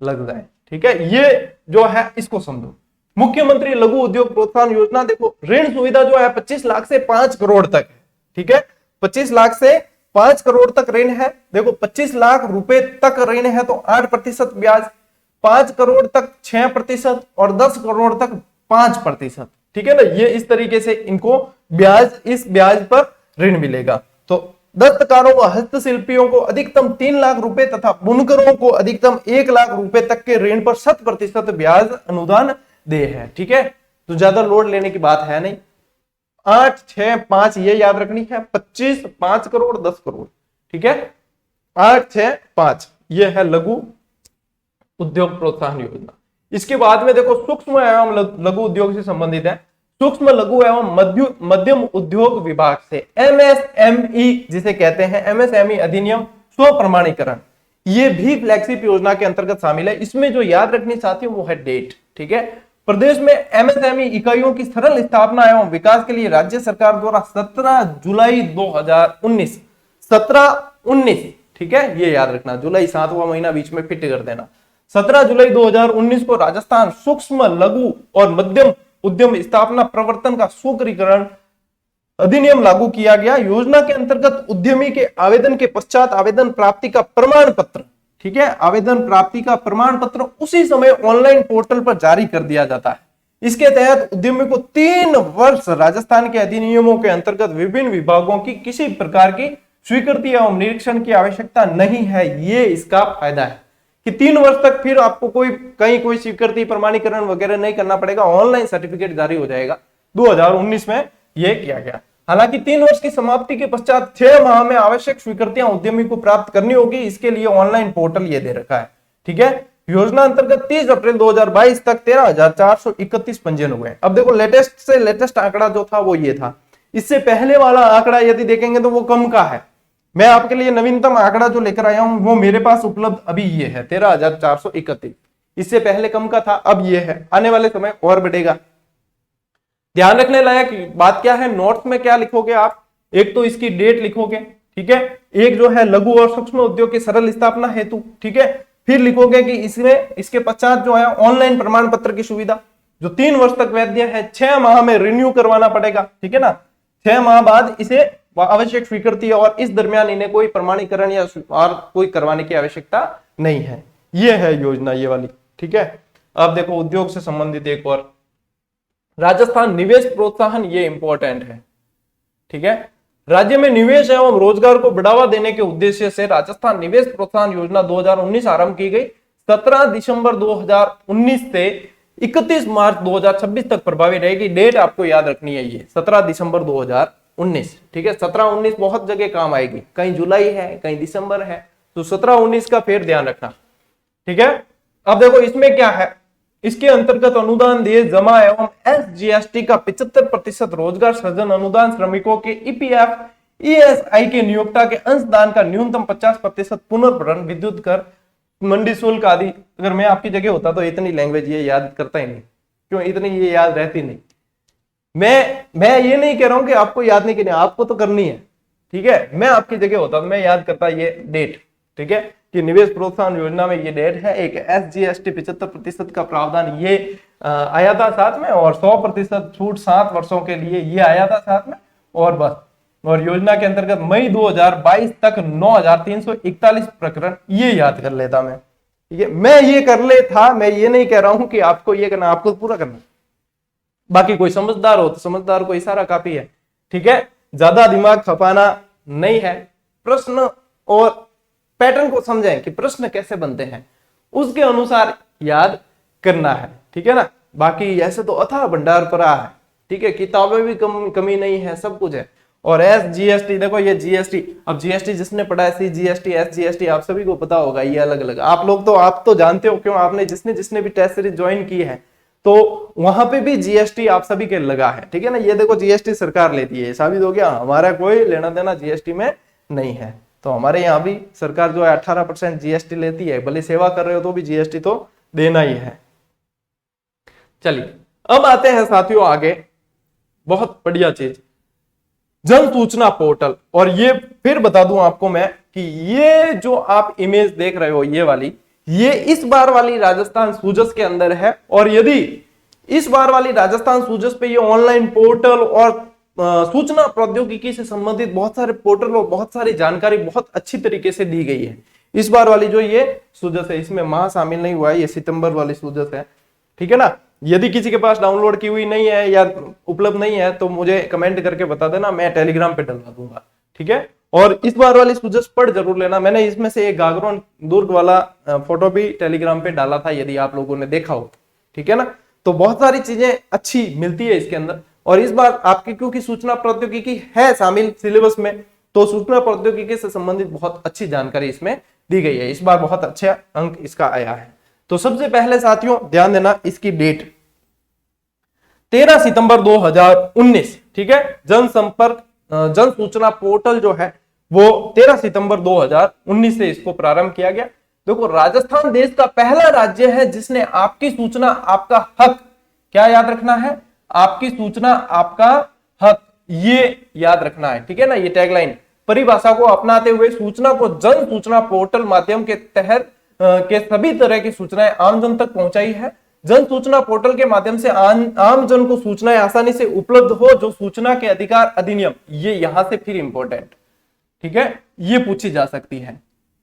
लग जाए, ठीक है। ये जो है इसको समझो। मुख्यमंत्री लघु उद्योग प्रोत्साहन योजना, देखो ऋण सुविधा जो है 25 लाख से 5 करोड़ तक है, ठीक है। 25 लाख से 5 करोड़ तक ऋण है। देखो 25 लाख रुपए तक ऋण है तो 8% ब्याज, 5 करोड़ तक 6% और 10 करोड़ तक 5%, ठीक है ना। ये इस तरीके से इनको ब्याज, इस ब्याज पर ऋण मिलेगा। तो दस्तकारों व हस्तशिल्पियों को अधिकतम 3 लाख रुपए तथा बुनकरों को अधिकतम 1 लाख रुपए तक के ऋण पर 7% ब्याज अनुदान दे है, ठीक है। तो ज्यादा लोड लेने की बात है नहीं। 8, 6, 5 ये याद रखनी है, 25, 5 करोड़ 10 करोड़, ठीक है। 8, 6, 5 ये है लघु उद्योग प्रोत्साहन योजना। इसके बाद में देखो सूक्ष्म एवं लघु उद्योग से संबंधित है, सूक्ष्म लघु एवं मध्यम उद्योग विभाग से एमएसएमई जिसे कहते हैं, एमएसएमई अधिनियम स्व प्रमाणीकरण, ये भी फ्लैगशिप योजना के अंतर्गत शामिल है। इसमें जो याद रखनी चाहती हूँ वो है डेट, ठीक है। प्रदेश में एमएसएमई इकाइयों की सरल स्थापना एवं विकास के लिए राज्य सरकार द्वारा 17 जुलाई 2019, 17-19, ठीक है, ये याद रखना, जुलाई 7वां महीना बीच में फिट कर देना। 17 जुलाई 2019 को राजस्थान सूक्ष्म लघु और मध्यम उद्यम स्थापना प्रवर्तन का स्वीकृतिकरण अधिनियम लागू किया गया। योजना के अंतर्गत उद्यमी के आवेदन के पश्चात आवेदन प्राप्ति का प्रमाण पत्र, ठीक है, आवेदन प्राप्ति का प्रमाण पत्र उसी समय ऑनलाइन पोर्टल पर जारी कर दिया जाता है। इसके तहत उद्यमी को 3 वर्ष राजस्थान के अधिनियमों के अंतर्गत विभिन्न विभागों की किसी प्रकार की स्वीकृति एवं निरीक्षण की आवश्यकता नहीं है। ये इसका फायदा है कि 3 वर्ष तक फिर आपको कहीं कोई स्वीकृति प्रमाणीकरण वगैरह नहीं करना पड़ेगा, ऑनलाइन सर्टिफिकेट जारी हो जाएगा। 2019 में यह किया गया। हालांकि 3 वर्ष की समाप्ति के पश्चात 6 माह में आवश्यक स्वीकृतियां उद्यमी को प्राप्त करनी होगी। इसके लिए ऑनलाइन पोर्टल ये दे रखा है, ठीक है। योजना अंतर्गत 30 अप्रैल 2022 तक 13,431 पंजीयन हुए। अब देखो लेटेस्ट से लेटेस्ट आंकड़ा जो था वो ये था। इससे पहले वाला आंकड़ा यदि देखेंगे तो वो कम का है। मैं आपके लिए नवीनतम आंकड़ा जो लेकर आया हूं वो मेरे पास उपलब्ध अभी ये है 13,431। इससे पहले कम का था, अब ये है। आने वाले समय और बढ़ेगा। ध्यान रखने लायक बात क्या है, नोट्स में क्या लिखोगे आप, एक तो इसकी डेट लिखोगे, ठीक है, एक जो है लघु और सूक्ष्म उद्योग की सरल स्थापना हेतु, ठीक है, फिर लिखोगे कि इसमें इसके पश्चात जो है ऑनलाइन प्रमाण पत्र की सुविधा जो 3 वर्ष तक वैध है, 6 माह में रिन्यू करवाना पड़ेगा, ठीक है ना। 6 माह बाद इसे आवश्यक स्वीकृति और इस दरमियान इन्हें कोई प्रमाणीकरण या और कोई करवाने की आवश्यकता नहीं है। ये है योजना ये वाली, ठीक है। अब देखो उद्योग से संबंधित एक और, राजस्थान निवेश प्रोत्साहन, ये इंपॉर्टेंट है, ठीक है। राज्य में निवेश एवं रोजगार को बढ़ावा देने के उद्देश्य से राजस्थान निवेश प्रोत्साहन योजना 2019 आरंभ की गई। 17 दिसंबर 2019 से 31 मार्च 2026 तक प्रभावी रहेगी। डेट आपको याद रखनी है, ये 17 दिसंबर 2019, ठीक है। 17-19 बहुत जगह काम आएगी, कहीं जुलाई है कहीं दिसंबर है, तो 17-19 का फिर ध्यान रखना, ठीक है। अब देखो इसमें क्या है, इसके अंतर्गत अनुदान दिए जमा एवं एसजीएसटी का 75% रोजगार सृजन अनुदान, श्रमिकों के ईपीएफ ईएसआई के नियोक्ता के अंशदान का न्यूनतम 50% पुनर्भरण, विद्युत कर, मंडी शुल्क आदि। अगर मैं आपकी जगह होता तो इतनी लैंग्वेज ये याद करता ही नहीं, क्यों इतनी ये याद रहती नहीं। मैं ये नहीं कह रहा हूं कि आपको याद नहीं करनी, आपको तो करनी है, ठीक है। मैं आपकी जगह होता तो मैं याद करता ये डेट, ठीक है, कि निवेश प्रोत्साहन योजना में ये डेट है, एक SGST 75% का प्रावधान ये आया था साथ में, और 100% छूट 7 वर्षों के लिए ये आया था साथ में, और बस। और योजना के अंतर्गत मई 2022 तक 9341 प्रकरण ये याद कर लेता मैं, ठीक है। मैं ये कर ले था, मैं ये नहीं कह रहा हूं कि आपको ये करना, आपको पूरा करना। बाकी कोई समझदार हो तो समझदार को इशारा काफी है, ठीक है। ज्यादा दिमाग खपाना नहीं है, प्रश्न और पैटर्न को समझें कि प्रश्न कैसे बनते हैं, उसके अनुसार याद करना है, ठीक है ना। बाकी ऐसे तो अथाह भंडार पड़ा है, ठीक है, किताबें भी कमी नहीं है, सब कुछ है। और SGST देखो, ये GST, अब GST जिसने पढ़ा है, CGST SGST आप सभी को पता होगा, ये अलग अलग आप लोग तो आप तो जानते हो, क्यों आपने जिसने भी टेस्ट सीरीज ज्वाइन की है तो वहां पे भी GST आप सभी के लगा है, ठीक है ना। ये देखो GST सरकार लेती है, साबित हो गया हमारा कोई लेना देना GST में नहीं है। तो हमारे यहाँ भी सरकार जो है 18% GST लेती है, भले सेवा कर रहे हो तो भी GST तो देना ही है। चलिए अब आते हैं साथियों आगे, बहुत बढ़िया चीज, जन सूचना पोर्टल। और ये फिर बता दूं आपको मैं कि ये जो आप इमेज देख रहे हो ये वाली, ये इस बार वाली राजस्थान सूजस के अंदर है। और यदि इस बार वाली राजस्थान सूजस पे ये ऑनलाइन पोर्टल और सूचना प्रौद्योगिकी से संबंधित बहुत सारे पोर्टल और बहुत सारी जानकारी बहुत अच्छी तरीके से दी गई है। इस बार वाली जो ये सूजस है, इसमें माह शामिल नहीं हुआ है, ये सितंबर वाली सूजस है, ठीक है ना। यदि किसी के पास डाउनलोड की हुई नहीं है या उपलब्ध नहीं है तो मुझे कमेंट करके बता देना, मैं टेलीग्राम पे डलवा दूंगा, ठीक है। और इस बार वाली सूजस पढ़ जरूर लेना, मैंने इसमें से एक गागरोन दुर्ग वाला फोटो भी टेलीग्राम पे डाला था, यदि आप लोगों ने देखा हो, ठीक है ना। तो बहुत सारी चीजें अच्छी मिलती है इसके अंदर। और इस बार आपकी क्योंकि सूचना प्रौद्योगिकी है शामिल सिलेबस में, तो सूचना प्रौद्योगिकी से संबंधित बहुत अच्छी जानकारी इसमें दी गई है। इस बार बहुत अच्छा अंक इसका आया है। तो सबसे पहले साथियों ध्यान देना, इसकी डेट 13 सितंबर 2019, ठीक है। जनसंपर्क जन सूचना पोर्टल जो है वो 13 सितंबर 2019 से इसको प्रारंभ किया गया। देखो, राजस्थान देश का पहला राज्य है जिसने आपकी सूचना आपका हक, क्या याद रखना है, आपकी सूचना आपका हक, ये याद रखना है, ठीक है ना। ये टैगलाइन परिभाषा को अपनाते हुए सूचना को जन सूचना पोर्टल माध्यम के तहत के सभी तरह की सूचनाएं आम जन तक पहुंचाई है। जन सूचना पोर्टल के माध्यम से आम जन को सूचनाएं आसानी से उपलब्ध हो, जो सूचना के अधिकार अधिनियम, ये यहां से फिर इंपॉर्टेंट, ठीक है, ये पूछी जा सकती है,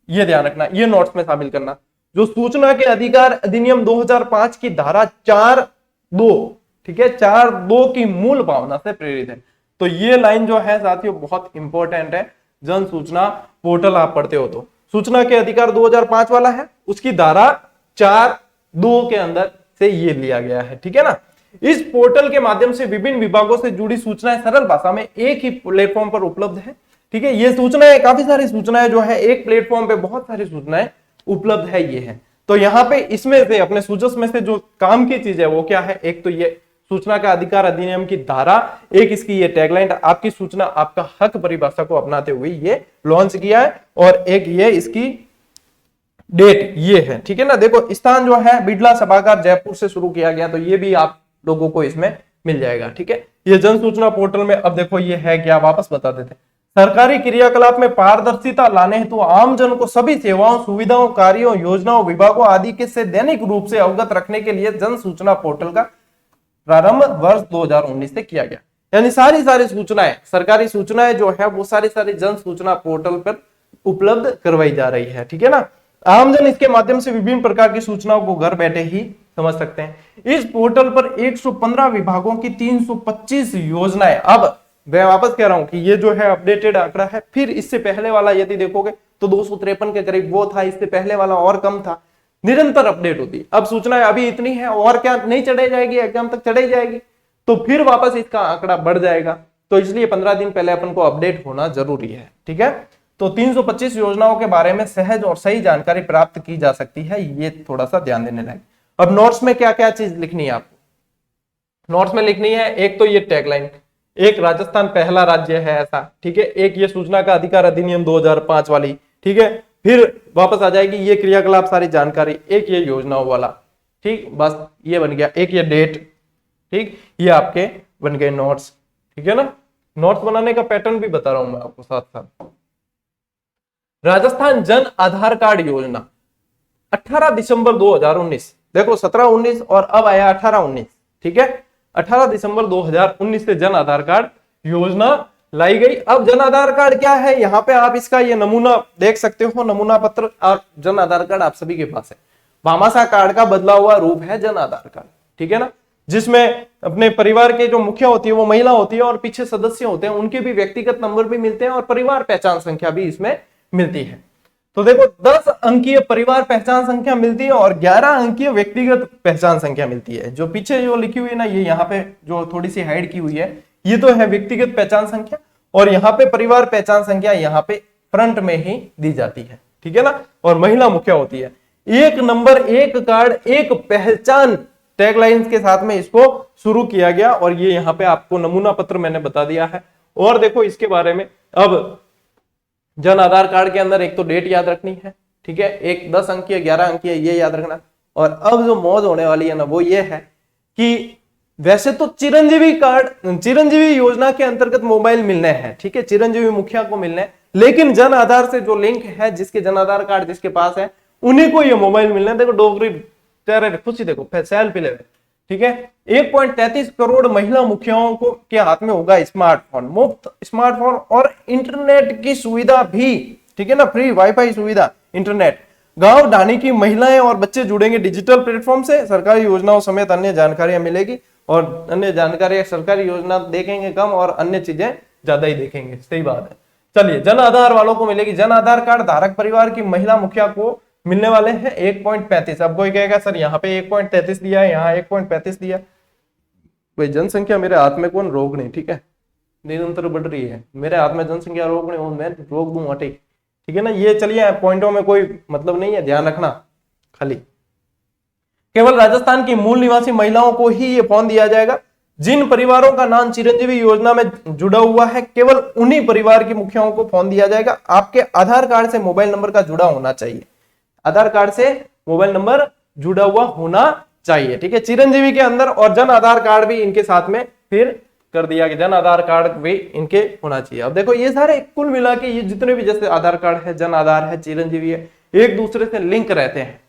ये ध्यान रखना, ये नोट्स में शामिल करना। जो सूचना के अधिकार अधिनियम 2005 की धारा 4(2), ठीक है, 4(2) की मूल भावना से प्रेरित है। तो ये लाइन जो है साथियों बहुत इंपॉर्टेंट है। जन सूचना पोर्टल आप पढ़ते हो तो सूचना के अधिकार 2005 वाला है, उसकी धारा 4(2) के अंदर से ये लिया गया है, ठीक है ना। इस पोर्टल के माध्यम से विभिन्न विभागों से जुड़ी सूचनाएं सरल भाषा में एक ही प्लेटफॉर्म पर उपलब्ध है, ठीक है। ये सूचनाएं, काफी सारी सूचनाएं जो है एक प्लेटफॉर्म पे बहुत सारी सूचनाएं उपलब्ध है, ये है। तो यहाँ पे इसमें से अपने सूजस में से जो काम की चीज है वो क्या है, एक तो ये सूचना का अधिकार अधिनियम की धारा, एक इसकी ये टैगलाइन आपकी सूचना आपका हक परिभाषा को अपनाते हुए ये लॉन्च किया है, और एक ये इसकी डेट ये है, ठीक है ना। देखो, स्थान जो है बिड़ला सभागार जयपुर से शुरू किया गया, तो ये भी आप लोगों को इसमें मिल जाएगा, ठीक है। ये जन सूचना पोर्टल में अब देखो ये है क्या, वापस बता देते। सरकारी क्रियाकलाप में पारदर्शिता लाने हेतु आम जन को सभी सेवाओं, सुविधाओं, कार्यों, योजनाओं, विभागों आदि के से दैनिक रूप से अवगत रखने के लिए जन सूचना पोर्टल का प्रारंभ वर्ष 2019 से किया गया। यानी सारी सूचनाएं, सरकारी सूचनाएं जो है वो सारी जन सूचना पोर्टल पर उपलब्ध करवाई जा रही है, ठीक है ना। आमजन इसके माध्यम से विभिन्न प्रकार की सूचनाओं को घर बैठे ही समझ सकते हैं। इस पोर्टल पर 115 विभागों की 325 योजनाएं, अब मैं वापस कह रहा हूं कि ये जो है अपडेटेड आंकड़ा है, फिर इससे पहले वाला यदि देखोगे तो 253 के करीब वो था, इससे पहले वाला और कम था। निरंतर अपडेट होती, अब सूचनाएं अभी इतनी है और क्या नहीं चढ़ाई जाएगी, एग्जाम तक चढ़ाई जाएगी तो फिर वापस इसका आंकड़ा बढ़ जाएगा। तो इसलिए 15 दिन पहले अपन को अपडेट होना जरूरी है, ठीक है। तो 325 योजनाओं के बारे में सहज और सही जानकारी प्राप्त की जा सकती है, ये थोड़ा सा ध्यान देने लायक। अब नोट्स में क्या क्या चीज लिखनी है आपको, नोट्स में लिखनी है एक तो ये टैगलाइन, एक राजस्थान पहला राज्य है ऐसा, ठीक है, एक ये सूचना का अधिकार अधिनियम 2005 वाली, ठीक है, फिर वापस आ जाएगी ये क्रियाकलाप सारी जानकारी, एक ये योजनाओं वाला, ठीक, बस ये बन गया, एक ये डेट, ठीक, ये आपके बन गए नोट्स, ठीक है ना। नोट्स बनाने का पैटर्न भी बता रहा हूं मैं आपको साथ साथ। राजस्थान जन आधार कार्ड योजना 18 दिसंबर 2019, देखो 17-19 और अब आया 18-19, ठीक है। 18 दिसंबर 2019 से जन आधार कार्ड योजना लाई गई। अब जन आधार कार्ड क्या है, यहाँ पे आप इसका ये नमूना देख सकते हो, नमूना पत्र और जन आधार कार्ड आप सभी के पास है। भामाशाह कार्ड का बदला हुआ रूप है जन आधार कार्ड, ठीक है ना, जिसमें अपने परिवार के जो मुखिया होती है वो महिला होती है और पीछे सदस्य होते हैं, उनके भी व्यक्तिगत नंबर भी मिलते हैं और परिवार पहचान संख्या भी इसमें मिलती है। तो देखो 10 अंकीय परिवार पहचान संख्या मिलती है और 11 अंकीय व्यक्तिगत पहचान संख्या मिलती है। जो पीछे जो लिखी हुई है ना, ये यहाँ पे जो थोड़ी सी हाइड की हुई है, ये तो है व्यक्तिगत पहचान संख्या, और यहाँ पे परिवार पहचान संख्या यहाँ पे फ्रंट में ही दी जाती है, ठीक है ना, और महिला मुखिया होती है। एक नंबर एक कार्ड एक पहचान टैगलाइंस के साथ में इसको शुरू किया गया, और ये यहाँ पे आपको नमूना पत्र मैंने बता दिया है। और देखो इसके बारे में, अब जन आधार कार्ड के अंदर एक तो डेट याद रखनी है, ठीक है, एक 10 अंकीय 11 अंकीय ये याद रखना। और अब जो मौज होने वाली है ना वो ये है कि वैसे तो चिरंजीवी कार्ड, चिरंजीवी योजना के अंतर्गत मोबाइल मिलने हैं, ठीक है, चिरंजीवी मुखिया को मिलने हैं, लेकिन जन आधार से जो लिंक है, जिसके जन आधार कार्ड जिसके पास है उन्हीं को ये मोबाइल मिलना है। देखो डोगरी चेहरे खुशी, देखो सैल पिले, ठीक है। 1.33 करोड़ महिला मुखियाओं को के हाथ में होगा स्मार्टफोन, मुफ्त स्मार्टफोन और इंटरनेट की सुविधा भी, ठीक है ना, फ्री वाईफाई सुविधा, इंटरनेट। गांव ढाणी की महिलाएं और बच्चे जुड़ेंगे डिजिटल प्लेटफॉर्म से, सरकारी योजनाओं समेत अन्य जानकारियां मिलेगी, और अन्य जानकारी सरकारी योजना देखेंगे कम और अन्य चीजें ज्यादा ही देखेंगे, सही बात है। चलिए, जन आधार वालों को मिलेगी, जन आधार कार्ड धारक परिवार की महिला मुखिया को मिलने वाले हैं 1.35। अब कोई कहेगा सर यहाँ पे 1.33 दिया है, यहाँ 1.35 दिया, भाई जनसंख्या मेरे हाथ में कौन रोक नहीं, ठीक है, निरंतर बढ़ रही है, मेरे हाथ में जनसंख्या रोक नहीं, मैं रोक दूं हटे, ठीक है ना। ये चलिए पॉइंटों में कोई मतलब नहीं है, ध्यान रखना खाली। केवल राजस्थान की मूल निवासी महिलाओं को ही ये फोन दिया जाएगा। जिन परिवारों का नाम चिरंजीवी योजना में जुड़ा हुआ है, केवल उन्हीं परिवार की मुखियाओं को फोन दिया जाएगा। आपके आधार कार्ड से मोबाइल नंबर का जुड़ा होना चाहिए, आधार कार्ड से मोबाइल नंबर जुड़ा हुआ होना चाहिए, ठीक है, चिरंजीवी के अंदर। और जन आधार कार्ड भी इनके साथ में फिर कर दिया कि जन आधार कार्ड भी इनके होना चाहिए। अब देखो ये सारे कुल मिला के ये जितने भी जैसे आधार कार्ड है, जन आधार है, चिरंजीवी है, एक दूसरे से लिंक रहते हैं।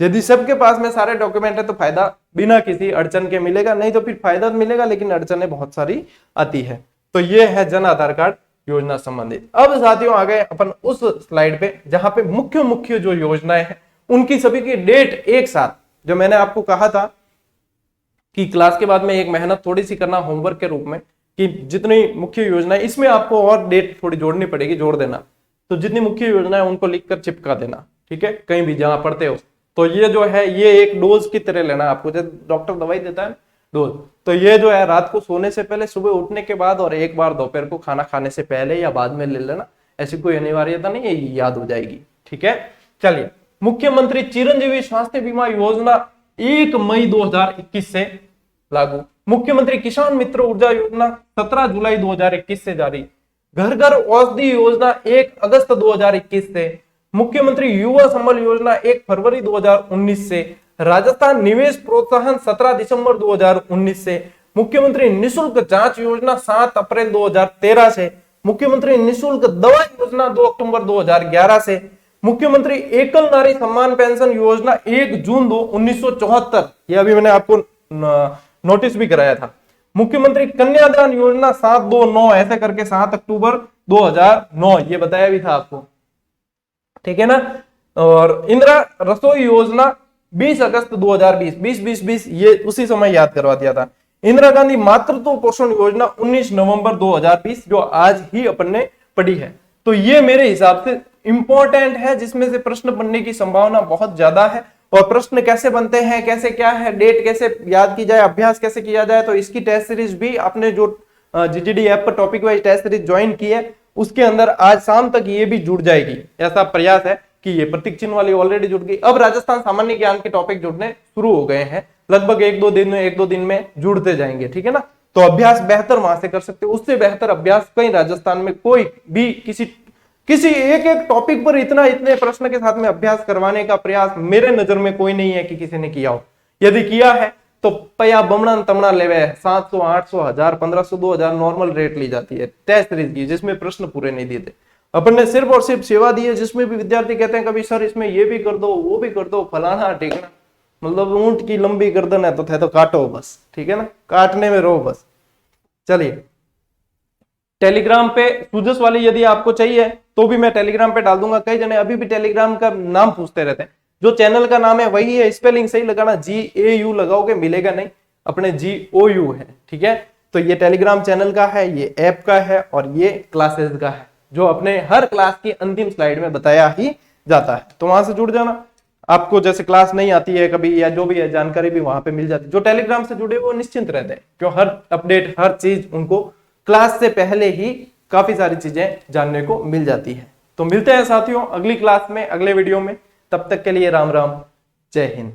यदि सबके पास में सारे डॉक्यूमेंट है तो फायदा बिना किसी अड़चन के मिलेगा, नहीं तो फिर फायदा मिलेगा लेकिन अड़चनें बहुत सारी आती है। तो ये है जन आधार कार्ड योजना संबंधित। अब साथियों आ गए अपन उस स्लाइड पे जहां पे मुख्य मुख्य जो योजनाएं हैं उनकी सभी की डेट एक साथ, जो मैंने आपको कहा था कि क्लास के बाद में एक मेहनत थोड़ी सी करना होमवर्क के रूप में कि जितनी मुख्य योजना है इसमें आपको और डेट थोड़ी जोड़नी पड़ेगी, जोड़ देना। तो जितनी मुख्य योजना है उनको लिखकर चिपका देना, ठीक है, कहीं भी जहां पढ़ते हो। तो ये जो है ये एक डोज की तरह लेना आपको, जब डॉक्टर दवाई देता है डोज, तो ये जो है रात को सोने से पहले, सुबह उठने के बाद और एक बार दोपहर को खाना खाने से पहले या बाद में ले लेना, ऐसी कोई अनिवार्यता नहीं है, याद हो जाएगी, ठीक है। चलिए, मुख्यमंत्री चिरंजीवी स्वास्थ्य बीमा योजना 1 मई 2021 से लागू। मुख्यमंत्री किसान मित्र ऊर्जा योजना 17 जुलाई 2021 से जारी। घर घर औषधि योजना 1 अगस्त 2021 से। मुख्यमंत्री युवा संबल योजना 1 फरवरी 2019 से। राजस्थान निवेश प्रोत्साहन 17 दिसंबर 2019 से। मुख्यमंत्री निशुल्क जांच योजना 7 अप्रैल 2013 से। मुख्यमंत्री निशुल्क दवा योजना 2 अक्टूबर 2011 से। मुख्यमंत्री एकल नारी सम्मान पेंशन योजना 1 जून 1974, यह अभी मैंने आपको नोटिस भी कराया था। मुख्यमंत्री कन्यादान योजना 729 ऐसे करके 7 अक्टूबर 2009, ये बताया भी था आपको, ठीक है ना। और इंदिरा रसोई योजना 20 अगस्त 2020, 20 ये उसी समय याद करवा दिया था। इंदिरा गांधी मातृत्व पोषण योजना 19 नवंबर 2020, जो आज ही अपन ने पढ़ी है। तो ये मेरे हिसाब से इंपॉर्टेंट है, जिसमें से प्रश्न बनने की संभावना बहुत ज्यादा है। और प्रश्न कैसे बनते हैं, कैसे क्या है, डेट कैसे याद की जाए, अभ्यास कैसे किया जाए, तो इसकी टेस्ट सीरीज भी आपने जो जीटीडी ऐप पर topic wise test series join की है उसके अंदर आज शाम तक ये भी जुड़ जाएगी। ऐसा प्रयास है कि ये प्रतीक चिन्ह वाली ऑलरेडी जुड़ गई। अब राजस्थान सामान्य ज्ञान के टॉपिक जुड़ने शुरू हो गए हैं, लगभग 1-2 दिन में जुड़ते जाएंगे, ठीक है ना। तो अभ्यास बेहतर वहां से कर सकते हो, उससे बेहतर अभ्यास कहीं राजस्थान में कोई भी किसी एक टॉपिक पर इतने प्रश्न के साथ में अभ्यास करवाने का प्रयास मेरे नजर में कोई नहीं है कि किसी ने किया हो। यदि किया है तो पया बमणा तमणा लेवे 700 800 1000 1500 2000 नॉर्मल रेट ली जाती है टेस्ट सीरीज की, जिसमें प्रश्न पूरे नहीं दिए थे। अपन ने सिर्फ और सिर्फ सेवा दी है, जिसमें भी विद्यार्थी कहते हैं कभी सर इसमें ये भी कर दो वो भी कर दो फलाना ढिकना, मतलब ऊंट की लंबी गर्दन है तो थे तो काटो बस, ठीक है ना, काटने में रहो बस। चलिए टेलीग्राम पे सूजस वाली यदि आपको चाहिए तो भी मैं टेलीग्राम पे डाल दूंगा। कई जने अभी भी टेलीग्राम का नाम पूछते रहते हैं, जो चैनल का नाम है वही है, स्पेलिंग सही लगाना, GAU लगाओगे मिलेगा नहीं, अपने GOU है, ठीक है। तो ये टेलीग्राम चैनल का है, ये ऐप का है और ये क्लासेस का है, जो अपने हर क्लास की अंतिम स्लाइड में बताया ही जाता है। तो वहां से जुड़ जाना, आपको जैसे क्लास नहीं आती है कभी या जो भी है जानकारी भी वहां पे मिल जाती है। जो टेलीग्राम से जुड़े वो निश्चिंत रहते हैं, क्यों हर अपडेट हर चीज उनको क्लास से पहले ही काफी सारी चीजें जानने को मिल जाती है। तो मिलते हैं साथियों अगली क्लास में, अगले वीडियो में, तब तक के लिए राम राम, जय हिंद।